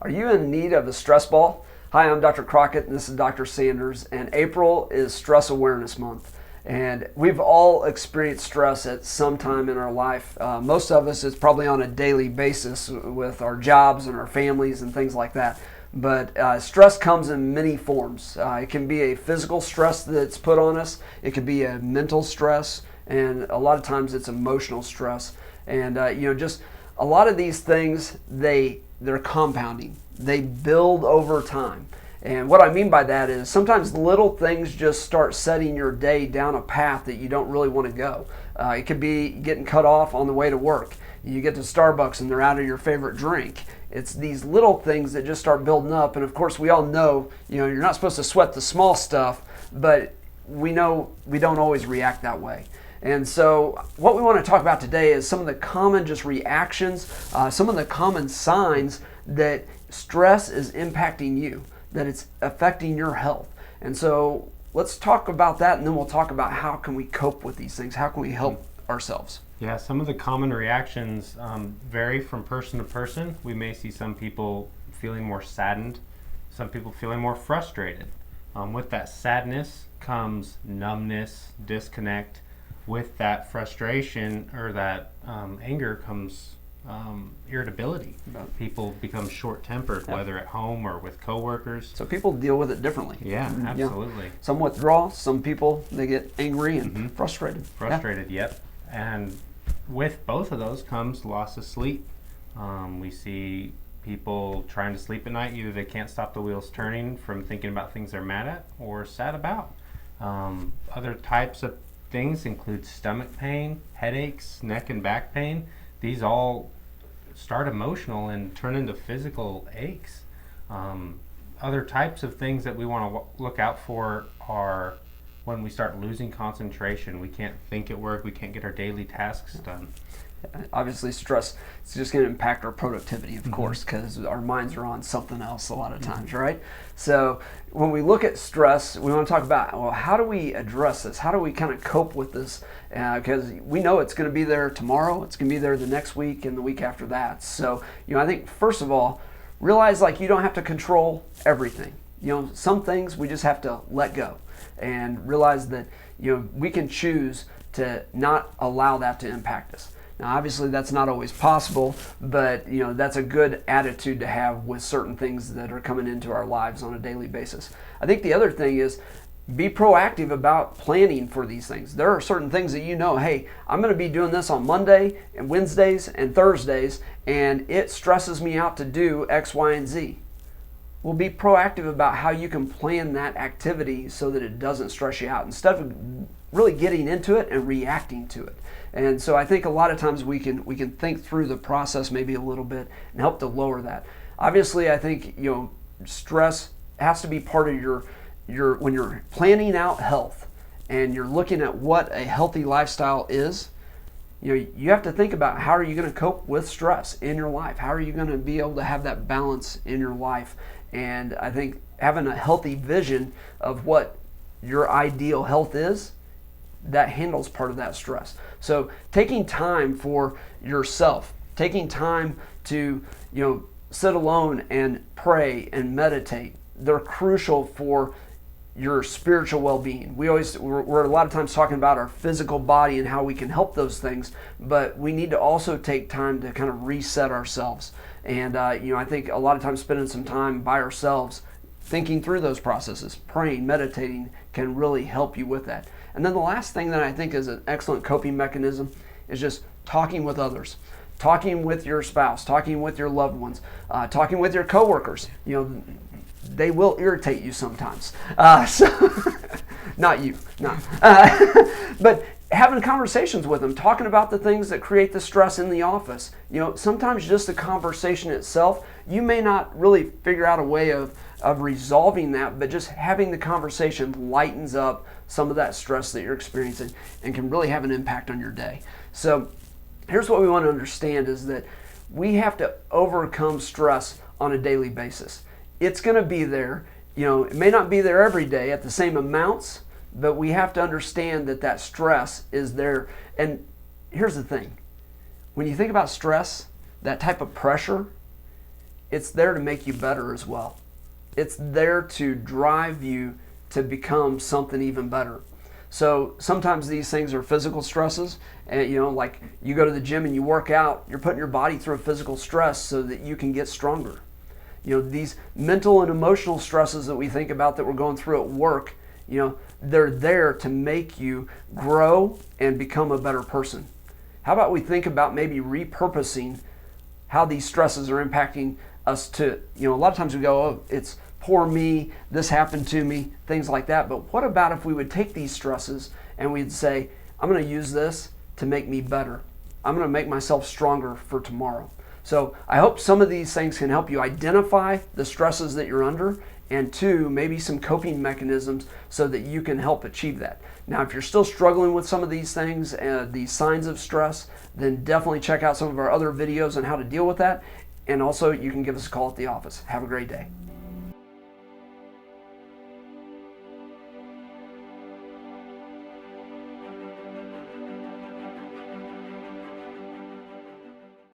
Are you in need of a stress ball? Hi, I'm Dr. Crockett and this is Dr. Sanders, and April is Stress Awareness Month. And we've all experienced stress at some time in our life. Most of us, it's probably on a daily basis with our jobs and our families and things like that. But stress comes in many forms. It can be a physical stress that's put on us. It could be a mental stress, and a lot of times it's emotional stress. And just a lot of these things, they're compounding. They build over time. And what I mean by that is sometimes little things just start setting your day down a path that you don't really want to go. It could be getting cut off on the way to work. You get to Starbucks and they're out of your favorite drink. It's these little things that just start building up. And of course, we all know, you're not supposed to sweat the small stuff, but we know we don't always react that way. And so what we want to talk about today is some of the common just reactions, some of the common signs that stress is impacting you, that it's affecting your health. And so let's talk about that, and then we'll talk about how can we cope with these things, how can we help ourselves. Yeah, some of the common reactions vary from person to person. We may see some people feeling more saddened, some people feeling more frustrated. With that sadness comes numbness, disconnect. With that frustration or that anger comes irritability. People become short-tempered, whether at home or with coworkers. So people deal with it differently. Yeah, absolutely. Some withdraw, some people, they get angry and frustrated. Frustrated, yep. And with both of those comes loss of sleep. We see people trying to sleep at night. Either they can't stop the wheels turning from thinking about things they're mad at or sad about. Other types of things include stomach pain, headaches, neck and back pain. These all start emotional and turn into physical aches. Other types of things that we want to look out for are when we start losing concentration. We can't think at work, we can't get our daily tasks done. Obviously, stress is just going to impact our productivity, of course, because our minds are on something else a lot of times, right? So when we look at stress, we want to talk about, well, how do we address this? How do we kind of cope with this? Because we know it's going to be there tomorrow, it's going to be there the next week and the week after that. So, I think first of all, realize you don't have to control everything. Some things we just have to let go and realize that, we can choose to not allow that to impact us. Now, obviously, that's not always possible, but that's a good attitude to have with certain things that are coming into our lives on a daily basis. I think the other thing is be proactive about planning for these things. There are certain things that hey, I'm going to be doing this on Monday and Wednesdays and Thursdays, and it stresses me out to do X, Y, and Z. Well, be proactive about how you can plan that activity so that it doesn't stress you out instead of really getting into it and reacting to it. And so I think a lot of times we can think through the process maybe a little bit and help to lower that. Obviously, I think stress has to be part of your when you're planning out health and you're looking at what a healthy lifestyle is. You have to think about how are you going to cope with stress in your life? How are you going to be able to have that balance in your life? And I think having a healthy vision of what your ideal health is, that handles part of that stress. So taking time for yourself, taking time to sit alone and pray and meditate, they're crucial for your spiritual well-being. We're a lot of times talking about our physical body and how we can help those things, but we need to also take time to kind of reset ourselves. And I think a lot of times spending some time by ourselves, thinking through those processes, praying, meditating, can really help you with that. And then the last thing that I think is an excellent coping mechanism is just talking with others, talking with your spouse, talking with your loved ones, talking with your coworkers. They will irritate you sometimes. Not you, no. But having conversations with them, talking about the things that create the stress in the office. Sometimes just the conversation itself, you may not really figure out a way of resolving that, but just having the conversation lightens up some of that stress that you're experiencing and can really have an impact on your day. So here's what we want to understand is that we have to overcome stress on a daily basis. It's going to be there. It may not be there every day at the same amounts, but we have to understand that stress is there. And here's the thing. When you think about stress, that type of pressure, it's there to make you better as well. It's there to drive you to become something even better. So sometimes these things are physical stresses, and like you go to the gym and you work out, you're putting your body through a physical stress so that you can get stronger. These mental and emotional stresses that we think about that we're going through at work, they're there to make you grow and become a better person. How about we think about maybe repurposing how these stresses are impacting us to, a lot of times we go, oh, it's poor me, this happened to me, things like that. But what about if we would take these stresses and we'd say, I'm going to use this to make me better. I'm going to make myself stronger for tomorrow. So I hope some of these things can help you identify the stresses that you're under, and two, maybe some coping mechanisms so that you can help achieve that. Now, if you're still struggling with some of these things, these signs of stress, then definitely check out some of our other videos on how to deal with that. And also, you can give us a call at the office. Have a great day.